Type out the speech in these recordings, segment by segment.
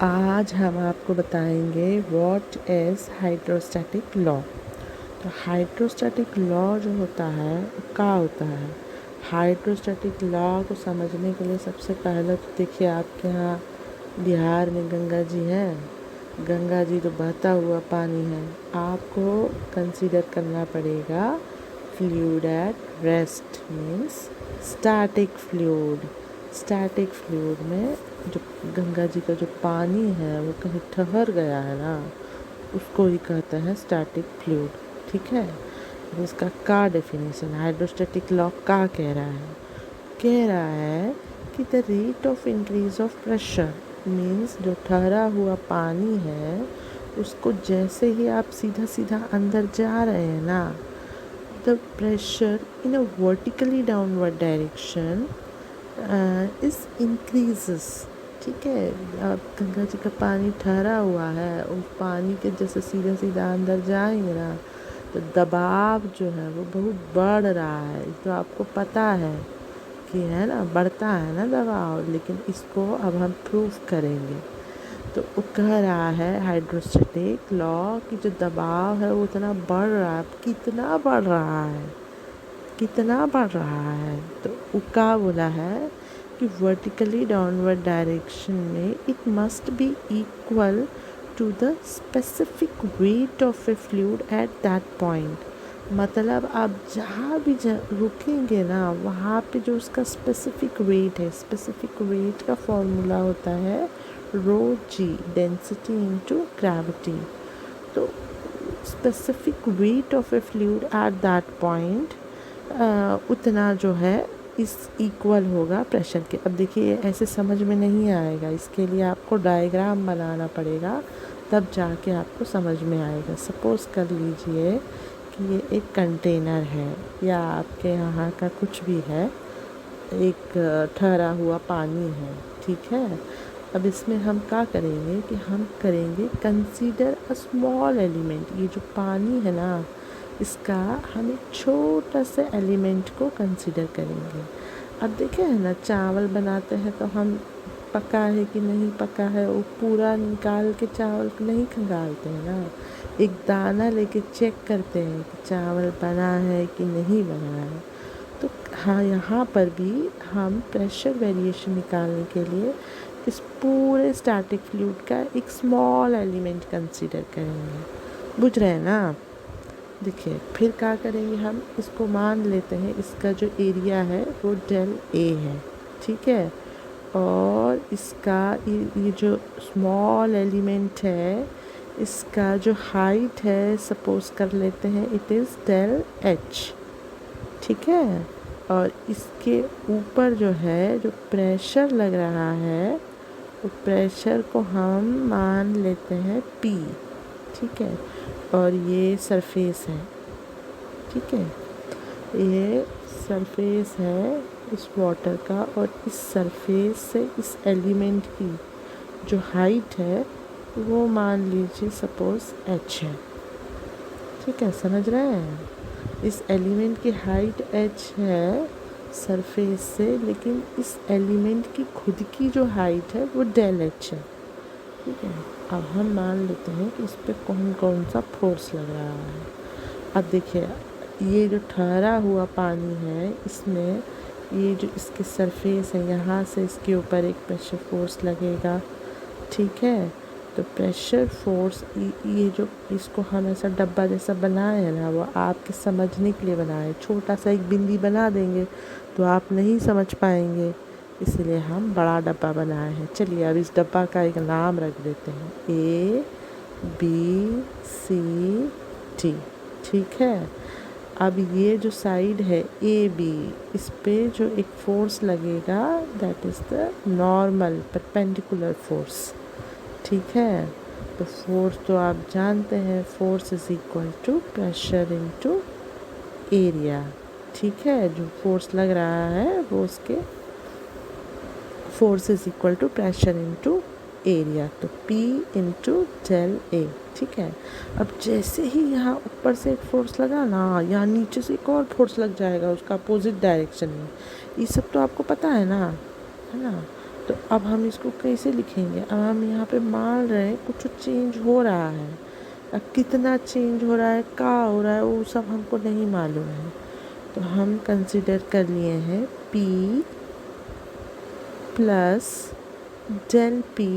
आज हम आपको बताएंगे व्हाट इज़ हाइड्रोस्टैटिक लॉ। तो हाइड्रोस्टैटिक लॉ जो होता है वो क्या होता है। हाइड्रोस्टैटिक लॉ को समझने के लिए सबसे पहले तो देखिए, आपके यहाँ बिहार में गंगा जी हैं। गंगा जी तो बहता हुआ पानी है। आपको कंसीडर करना पड़ेगा fluid at rest, means static fluid. Static fluid में जो गंगा जी का जो पानी है वो कहीं ठहर गया है ना, उसको ही कहते हैं स्टैटिक फ्लूइड। ठीक है, अब इसका क्या डेफिनेशन हाइड्रोस्टैटिक लॉ क्या कह रहा है। कह रहा है कि the rate of increase of pressure, means जो ठहरा हुआ पानी है उसको जैसे ही आप सीधा सीधा अंदर जा रहे हैं ना, the pressure in a vertically downward direction is increases. ठीक है, अब गंगा जी का पानी ठहरा हुआ है, उस पानी के जैसे सीधा सीधा अंदर जाएंगे ना तो दबाव जो है वो बहुत बढ़ रहा है। तो आपको पता है कि है ना, बढ़ता है ना दबाव, लेकिन इसको अब हम प्रूफ करेंगे। तो वो कह रहा है हाइड्रोस्टैटिक लॉ कि जो दबाव है वो इतना बढ़ रहा है। कितना बढ़ रहा है, कितना बढ़ रहा है, तो वो क्या बोला है कि वर्टिकली डाउनवर्ड डायरेक्शन में it must be equal to the specific weight of a fluid at that point. मतलब आप जहाँ भी रुकेंगे ना, वहाँ पे जो उसका स्पेसिफिक वेट है, स्पेसिफिक वेट का फॉर्मूला होता है रो जी, डेंसिटी इनटू ग्रेविटी। तो specific weight of a fluid at that point उतना जो है इस इक्वल होगा प्रेशर के। अब देखिए, ऐसे समझ में नहीं आएगा, इसके लिए आपको डायग्राम बनाना पड़ेगा, तब जाके आपको समझ में आएगा। सपोज़ कर लीजिए कि ये एक कंटेनर है या आपके यहाँ का कुछ भी है, एक ठहरा हुआ पानी है। ठीक है, अब इसमें हम क्या करेंगे कि हम करेंगे कंसीडर अ स्मॉल एलिमेंट। ये जो पानी है ना, इसका हम एक छोटा सा एलिमेंट को कंसीडर करेंगे। अब देखे है ना, चावल बनाते हैं तो हम पका है कि नहीं पका है वो पूरा निकाल के चावल को नहीं खंगालते हैं ना, एक दाना लेके चेक करते हैं कि चावल बना है कि नहीं बना है। तो हाँ, यहाँ पर भी हम प्रेशर वेरिएशन निकालने के लिए इस पूरे स्टैटिक फ्लूइड का एक स्मॉल एलिमेंट कंसीडर करेंगे। बुझ रहे हैं ना आप। देखिए फिर क्या करेंगे, हम इसको मान लेते हैं इसका जो एरिया है वो डेल ए है। ठीक है, और इसका ये जो स्मॉल एलिमेंट है इसका जो हाइट है, सपोज कर लेते हैं इट इज़ डेल एच। ठीक है, और इसके ऊपर जो है जो प्रेशर लग रहा है वो प्रेशर को हम मान लेते हैं पी। ठीक है, और ये सरफेस है। ठीक है, ये सरफेस है इस वाटर का, और इस सरफेस से इस एलिमेंट की जो हाइट है वो मान लीजिए सपोज एच है। ठीक है, समझ रहे हैं, इस एलिमेंट की हाइट एच है सरफेस से, लेकिन इस एलिमेंट की खुद की जो हाइट है वो डेल एच है। ठीक है, अब हम मान लेते हैं कि इस पर कौन कौन सा फोर्स लग रहा है। अब देखिए, ये जो ठहरा हुआ पानी है इसमें ये जो इसके सरफेस है, यहाँ से इसके ऊपर एक प्रेशर फोर्स लगेगा। ठीक है, तो प्रेशर फोर्स ये जो इसको हम ऐसा डब्बा जैसा बनाए हैं ना, वो आपके समझने के लिए बनाए। छोटा सा एक बिंदी बना देंगे तो आप नहीं समझ पाएंगे, इसलिए हम बड़ा डब्बा बनाए हैं। चलिए अब इस डब्बा का एक नाम रख देते हैं ए बी सी टी। ठीक है, अब ये जो साइड है ए बी, इस पे जो एक फोर्स लगेगा that is the normal perpendicular force. ठीक है, तो फोर्स तो आप जानते हैं, force is equal to pressure into area. ठीक है, जो फोर्स लग रहा है वो उसके force is equal to pressure into area, तो P इंटू डेल ए। ठीक है, अब जैसे ही यहाँ ऊपर से एक फोर्स लगा ना, यहाँ नीचे से एक और फोर्स लग जाएगा उसका अपोजिट डायरेक्शन में। ये सब तो आपको पता है ना, है ना। तो अब हम इसको कैसे लिखेंगे? अब हम यहाँ पे मान रहे हैं कुछ चेंज हो रहा है। अब कितना चेंज हो रहा है, क्या हो रहा है, वो सब हमको नहीं मालूम है। तो हम कंसिडर कर लिए हैं P plus del P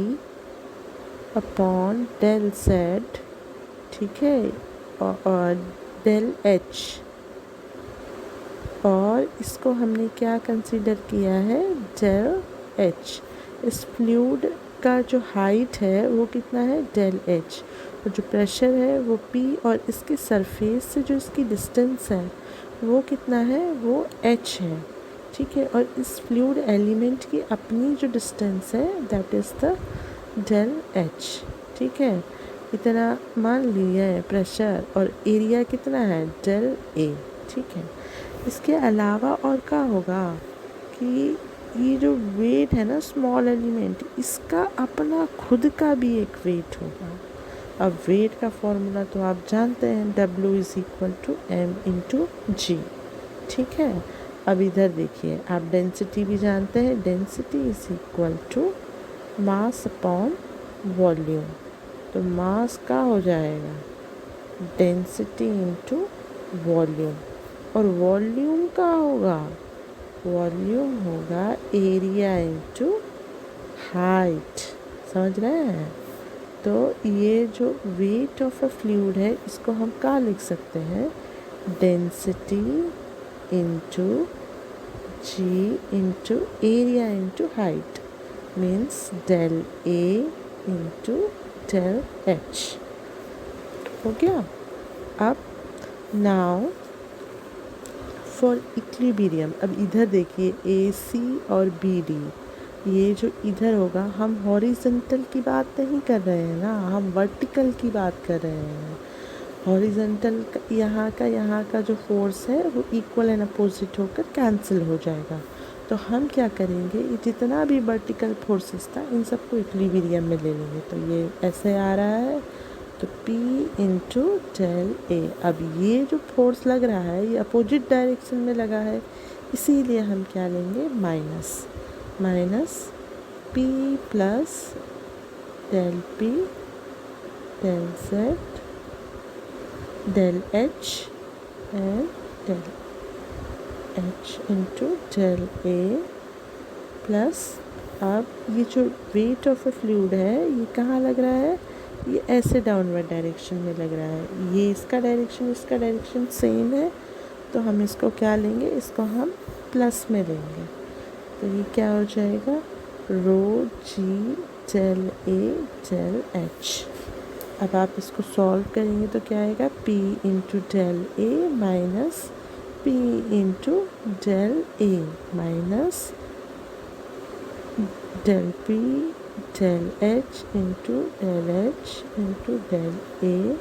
upon del Z, ठीक है, और डेल H। और इसको हमने क्या कंसीडर किया है? Del H। इस फ्लूइड का जो हाइट है वो कितना है? Del H। और जो प्रेशर है वो P, और इसके सरफेस से जो इसकी डिस्टेंस है वो कितना है? वो H है, ठीक है। और इस फ्लूइड एलिमेंट की अपनी जो डिस्टेंस है that is the del H, ठीक है। इतना मान लिया है प्रेशर, और एरिया कितना है? डेल A, ठीक है। इसके अलावा और क्या होगा कि ये जो वेट है ना स्मॉल एलिमेंट, इसका अपना खुद का भी एक वेट होगा। अब वेट का फॉर्मूला तो आप जानते हैं, W is equal to M into G, ठीक है। अब इधर देखिए, आप डेंसिटी भी जानते हैं, density is equal to mass upon volume. तो मास का हो जाएगा डेंसिटी इंटू वॉल्यूम, और वॉल्यूम का होगा, वॉल्यूम होगा एरिया इंटू हाइट। समझ रहे हैं? तो ये जो वेट ऑफ अ फ्लूइड है इसको हम क्या लिख सकते हैं? Density into G into area into height, means del A into del H. हो गया? अब नाउ फॉर इक्विलिब्रियम, अब इधर देखिए AC और BD, ये जो इधर होगा, हम हॉरिजॉन्टल की बात नहीं कर रहे हैं ना, हम वर्टिकल की बात कर रहे हैं। हॉरिजॉन्टल यहाँ का जो फोर्स है वो इक्वल एंड अपोजिट होकर कैंसिल हो जाएगा। तो हम क्या करेंगे, ये जितना भी वर्टिकल फोर्सेस था इन सबको इक्विलिब्रियम में ले लेंगे। तो ये ऐसे आ रहा है, तो P इंटू डेल A। अब ये जो फोर्स लग रहा है ये अपोजिट डायरेक्शन में लगा है, इसीलिए हम क्या लेंगे? Minus P plus del P del Z del H and del H into del A plus, अब ये जो वेट ऑफ ए फ्लूइड है ये कहाँ लग रहा है? ये ऐसे डाउनवर्ड डायरेक्शन में लग रहा है। ये इसका डायरेक्शन सेम है, तो हम इसको क्या लेंगे? इसको हम प्लस में लेंगे। तो ये क्या हो जाएगा? Rho g del A del H. अब आप इसको सॉल्व करेंगे तो क्या आएगा? P into del A minus P into del A minus del P del H into del H into del A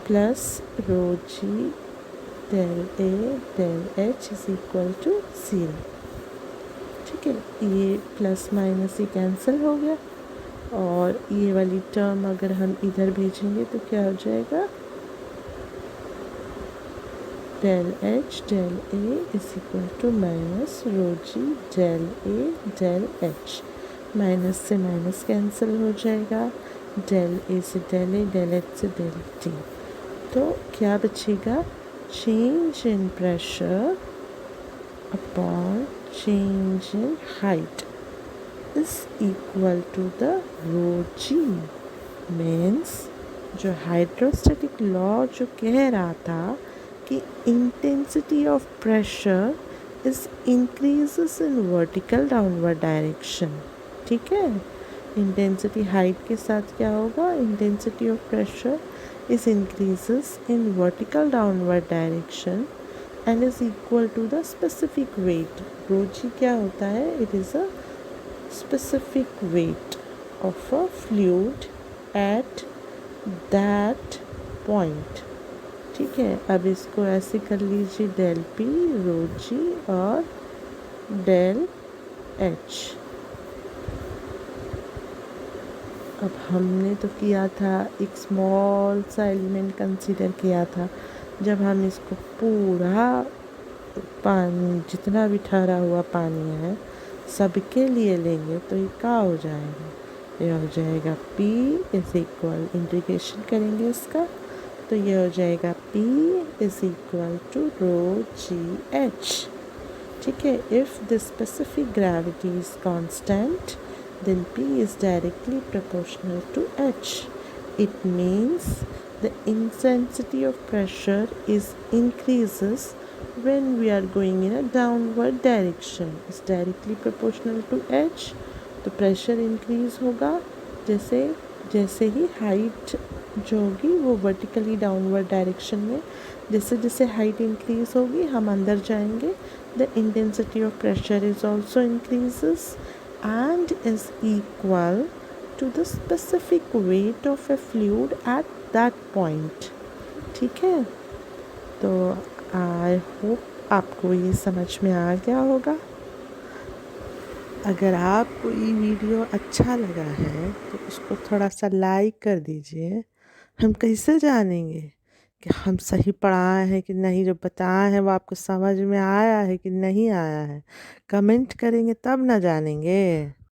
plus rho g del A del H is equal to 0, ठीक है। ये plus minus ही cancel हो गया, और ये वाली term अगर हम इधर भेजेंगे तो क्या हो जाएगा? Del H del A is equal to minus rho g del A del H। Minus से माइनस कैंसिल हो जाएगा, डेल ए से डेल ए, डेल एच से डेल टी। तो क्या बचेगा? Change in pressure upon change in height is equal to the rho g. Means जो hydrostatic law जो कह रहा था कि intensity of pressure is increases in vertical downward direction, ठीक है। इंटेंसिटी हाइट के साथ क्या होगा? Intensity of pressure is increases in vertical downward direction and is equal to the specific weight. Rho G क्या होता है? It is a specific weight of a fluid at that point, ठीक है। अब इसको ऐसे कर लीजिए, डेल P रो जी और डेल H। अब हमने तो किया था एक स्मॉल सा एलिमेंट कंसीडर किया था, जब हम इसको पूरा पानी, जितना भी ठहरा हुआ पानी है सबके लिए लेंगे तो ये क्या हो जाएगा, ये हो जाएगा P इज इक्वल, इंटीग्रेशन करेंगे इसका तो ये हो जाएगा P is equal to rho g H. ठीक है, if the specific gravity is constant then P is directly proportional to H. It means the intensity of pressure is increases when we are going in a downward direction. Is directly proportional to H. तो pressure increase होगा जैसे जैसे ही height जो होगी वो vertically downward direction में, जैसे जैसे हाइट इंक्रीज होगी हम अंदर जाएंगे, the intensity of pressure is also increases and is equal to the specific weight of a fluid at that point। ठीक है, तो आई होप आपको ये समझ में आ गया होगा। अगर आपको ये वीडियो अच्छा लगा है तो उसको थोड़ा सा लाइक कर दीजिए। हम कैसे जानेंगे कि हम सही पढ़ाए हैं कि नहीं, जो बताए हैं वो आपको समझ में आया है कि नहीं आया है? कमेंट करेंगे तब ना जानेंगे।